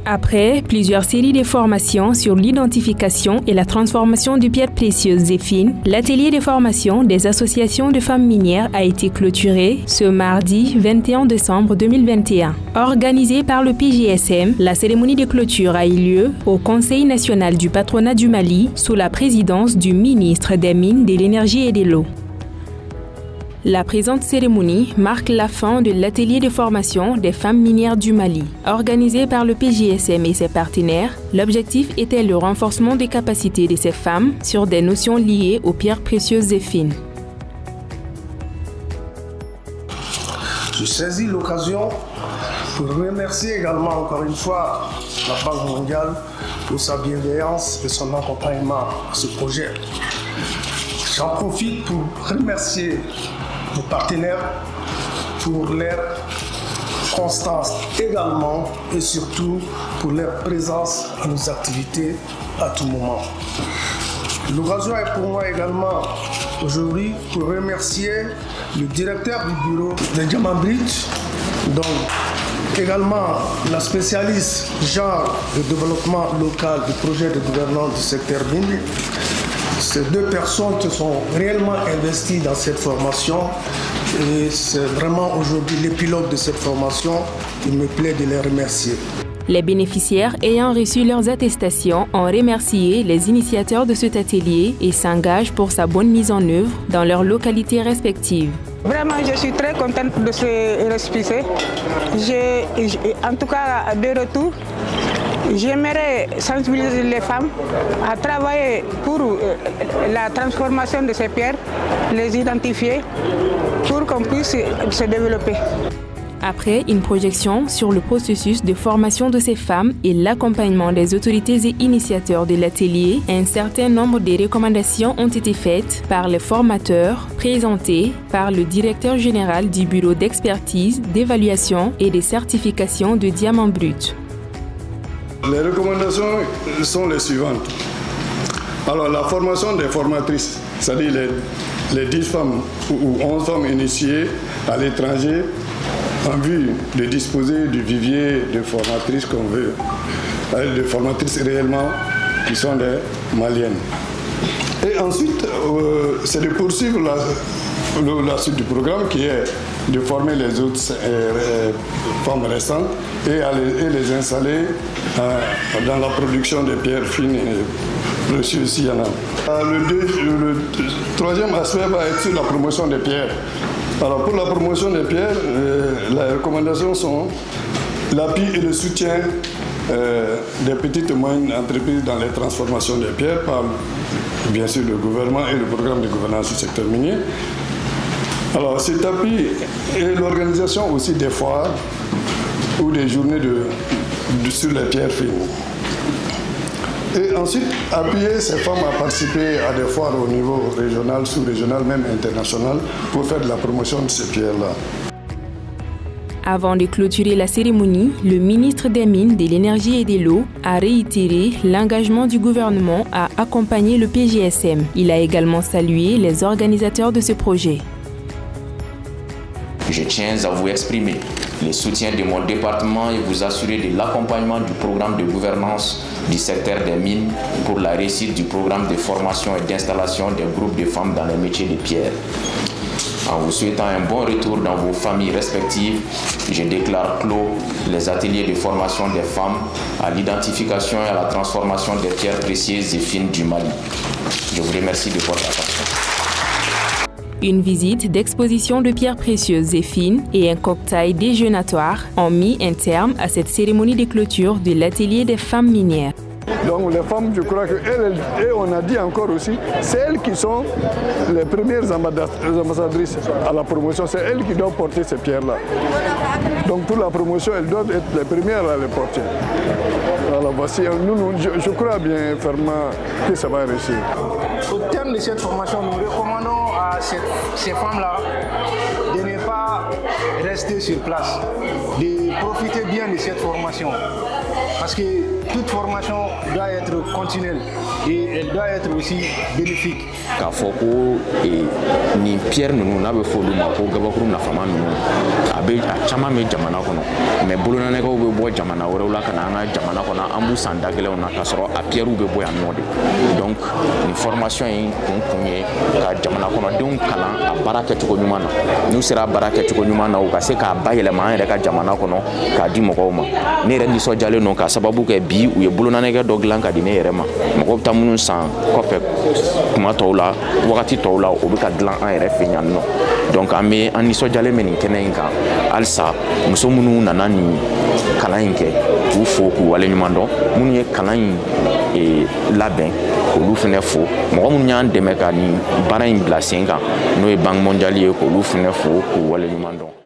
Après plusieurs séries de formations sur l'identification et la transformation de pierres précieuses et fines, l'atelier de formation des associations de femmes minières a été clôturé ce mardi 21 décembre 2021. Organisée par le PGSM, la cérémonie de clôture a eu lieu au Conseil national du patronat du Mali sous la présidence du ministre des Mines, de l'Énergie et de l'Eau. La présente cérémonie marque la fin de l'atelier de formation des femmes minières du Mali. Organisé par le PGSM et ses partenaires, l'objectif était le renforcement des capacités de ces femmes sur des notions liées aux pierres précieuses et fines. Je saisis l'occasion pour remercier également encore une fois la Banque mondiale pour sa bienveillance et son accompagnement à ce projet. J'en profite pour remercier nos partenaires pour leur constance également et surtout pour leur présence à nos activités à tout moment. L'occasion est pour moi également aujourd'hui pour remercier le directeur du bureau de Diamant Bridge, donc également la spécialiste genre de développement local du projet de gouvernance du secteur minier. Ces deux personnes qui sont réellement investies dans cette formation et c'est vraiment aujourd'hui l'épilogue de cette formation. Il me plaît de les remercier. Les bénéficiaires ayant reçu leurs attestations ont remercié les initiateurs de cet atelier et s'engagent pour sa bonne mise en œuvre dans leurs localités respectives. Vraiment, je suis très contente de ce récépissé. En tout cas, de retour, j'aimerais sensibiliser les femmes à travailler pour la transformation de ces pierres, les identifier pour qu'on puisse se développer. Après une projection sur le processus de formation de ces femmes et l'accompagnement des autorités et initiateurs de l'atelier, un certain nombre de recommandations ont été faites par les formateurs, présentées par le directeur général du bureau d'expertise, d'évaluation et de certification de diamants bruts. Les recommandations sont les suivantes. Alors, la formation des formatrices, c'est-à-dire les 10 femmes ou 11 femmes initiées à l'étranger en vue de disposer du vivier de formatrices qu'on veut, de formatrices réellement qui sont des Maliennes. Et ensuite, c'est de poursuivre la suite du programme qui est de former les autres femmes restantes et les installer dans la production des pierres fines et précieuses s'il y en a. Le troisième aspect va être sur la promotion des pierres. Alors pour la promotion des pierres, les recommandations sont l'appui et le soutien des petites et moyennes entreprises dans les transformations des pierres par bien sûr le gouvernement et le programme de gouvernance du secteur minier. Alors cet appui et l'organisation aussi des foires ou des journées sur les pierres fines. Et ensuite, appuyer ces femmes à participer à des foires au niveau régional, sous-régional, même international, pour faire de la promotion de ces pierres-là. Avant de clôturer la cérémonie, le ministre des Mines, de l'Énergie et de l'Eau a réitéré l'engagement du gouvernement à accompagner le PGSM. Il a également salué les organisateurs de ce projet. Je tiens à vous exprimer le soutien de mon département et vous assurer de l'accompagnement du programme de gouvernance du secteur des mines pour la réussite du programme de formation et d'installation des groupes de femmes dans les métiers de pierre. En vous souhaitant un bon retour dans vos familles respectives, je déclare clos les ateliers de formation des femmes à l'identification et à la transformation des pierres précieuses et fines du Mali. Je vous remercie de votre attention. Une visite d'exposition de pierres précieuses et fines et un cocktail déjeunatoire ont mis un terme à cette cérémonie de clôture de l'atelier des femmes minières. Donc les femmes, je crois qu'elles, et on a dit encore aussi, c'est elles qui sont les premières ambassadrices à la promotion, c'est elles qui doivent porter ces pierres-là. Donc pour la promotion, elles doivent être les premières à les porter. Voilà, voici, je crois bien fermement que ça va réussir. Au terme de cette formation, nous recommandons à ces femmes-là de ne pas rester sur place, de profiter bien de cette formation. Parce que toute formation doit être continuelle et elle doit être aussi bénéfique. K'a fɔ ko ni pierre ninnu n'a bɛ fɔ olu ma ko gabakuru nafama ninnu a caman bɛ jamana kɔnɔ mais bolonanɛgɛw bɛ bɔ jamana wɛrɛw la ka na an ka jamana kɔnɔ an b'u san da gɛlɛnw na k'a sɔrɔ a pierrew bɛ bɔ yan nɔ de donc nin formation in kun ye ka jamana kɔnɔdenw kalan a baara kɛcogo ɲuman na n'u sera a baara kɛcogo ɲuman na u ka se k'a bayɛlɛma an yɛrɛ ka jamana kɔnɔ k'a di mɔgɔw ma ne yɛrɛ nisɔndiyalen don k'a sababu kɛ bi u ye bolonanɛgɛ dɔ dilan ka di ne yɛrɛ ma mɔgɔw bɛ taa minnu san kɔfɛ kuma tɔw la wagati tɔw la o bɛ ka dilan an yɛrɛ fɛ yan nɔ donc an nisɔndiyalen bɛ nin kɛnɛ in kan halisa muso minnu nana nin kalan in kɛ k'u fo k'u waleɲuman dɔn minnu ye kalan in labɛn k'olu fɛnɛ fo mɔgɔ minnu y'an dɛmɛ ka nin baara in bila sen kan n'o ye Banque mondiale ye k'olu fɛnɛ fo k'u waleɲuman dɔn.